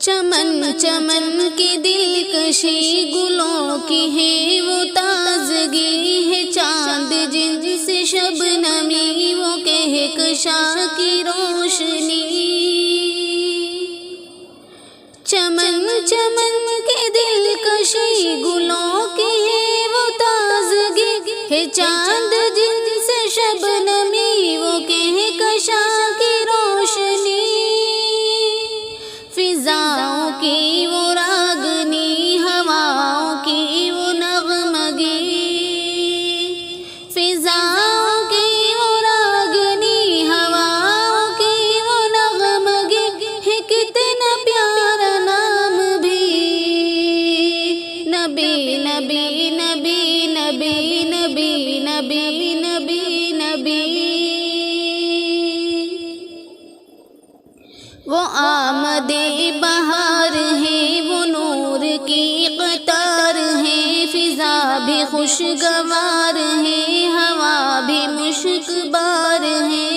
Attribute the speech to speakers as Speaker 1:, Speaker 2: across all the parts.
Speaker 1: چمن چمن کی دلکشی گلوں کی ہے وہ تازگی ہے، چاند جن سے شبنمی وہ کہکشاں کی روشنی۔ چمن چمن کی دلکشی گلوں کی ہے وہ تازگی ہے، چاند جن سے شبنمی وہ کہکشاں کی روشنی۔ فضاؤں کی وہ راگنی، ہواؤں کی وہ نغمگی، فضاؤں کی وہ راگنی، ہواؤں کی وہ نغمگی ہے، کتنا پیارا نام بھی نبی نبی نبی نبی نبی نبی نبی نبی۔ وہ آمد بہار ہے، وہ نور کی قطار ہے، فضا بھی خوشگوار ہے، ہوا بھی مشک بار ہے۔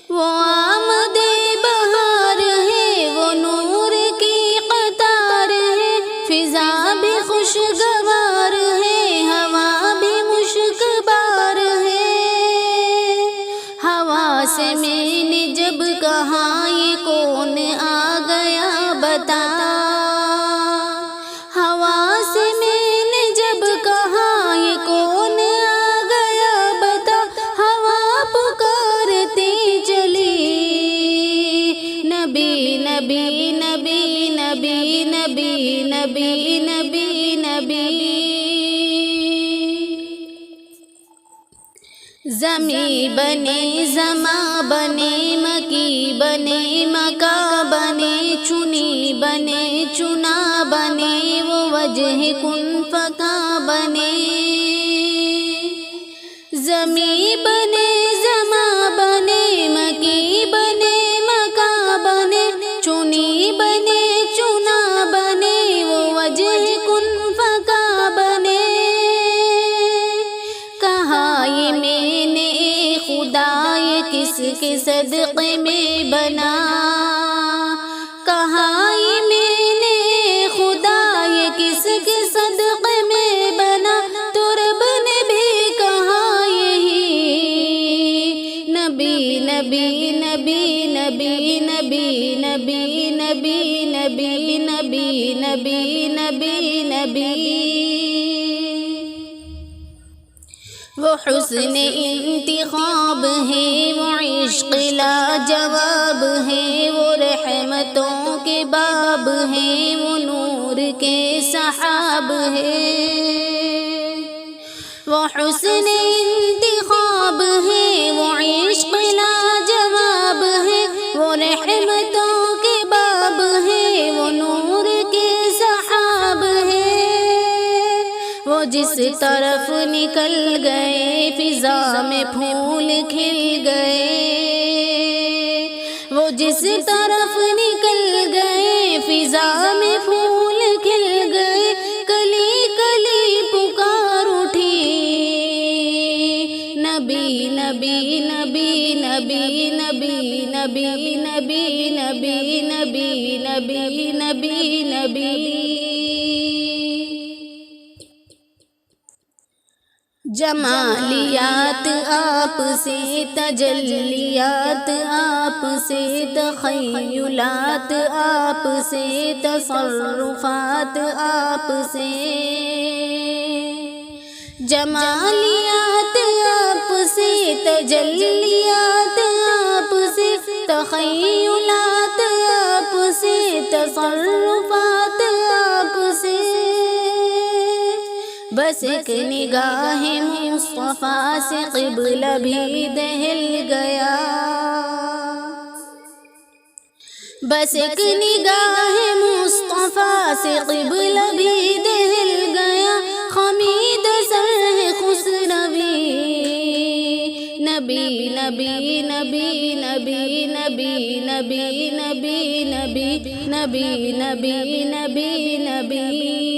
Speaker 1: وہ آمد بہار ہے، وہ نور کی قطار ہے، فضا بھی خوشگوار ہے، ہوا بھی مشک بار ہے۔ ہوا سے میں نے جب کہا یہ کون آ گیا بتا، ہوا سے میں نے جب کہا یہ کون آ گیا بتا، ہوا پکارتی چلی نبی نبی نبی نبی نبی نبی نبی نبی۔ زمیں بنے زماں بنے، مکی بنے مکا بنے، چنی بنے چنا بنے، وہ وجہ کن فکا بنے۔ زمیں بنے زماں بنے، مکی بنے مکا بنے، چنی بنے چنا بنے، وہ وجہ کن فکا بنے۔ کہا یہ میں نے خدا یہ کس کے صدقے میں بنا، کہا یہ میں نے خدا یہ کس کے صدقے میں بنا، تو رب نے بھی کہا یہی نبی نبی نبی نبی نبی نبی نبی نبی نبی نبی نبی نبی۔ وہ حسن انتخاب ہے، وہ عشق لاجواب ہے، وہ رحمتوں کے باب ہے، وہ نور کے سحاب ہے۔ وہ حسن انتخاب ہے، وہ عشق لاجواب ہے، وہ رحمتوں کے باب ہے، وہ نور کے سحاب ہے۔ وہ جس طرف نکل گئے فضا میں پھول کھل گئے، وہ جس طرف نکل گئے فضا میں پھول کھل گئے، کلی کلی پکار اٹھی نبی نبی نبی نبی نبی نبی نبی نبی نبی نبی نبی نبی۔ جمالیات آپ سے، تجلیات آپ سے، تخیلات آپ سے، تصرفات آپ سے۔ جمالیات آپ سے، تجلیات آپ سے، تخیلات آپ سے، تصرفات آپ سے۔ بس ایک نگاہ مصطفیٰ سے قبلہ بھی دہل گیا، بس ایک نگاہ مصطفیٰ سے قبلہ بھی دہل گیا، خمید سر ہے خسروی نبی نبی نبی نبی نبی نبی نبی نبی نبی نبی نبی نبی۔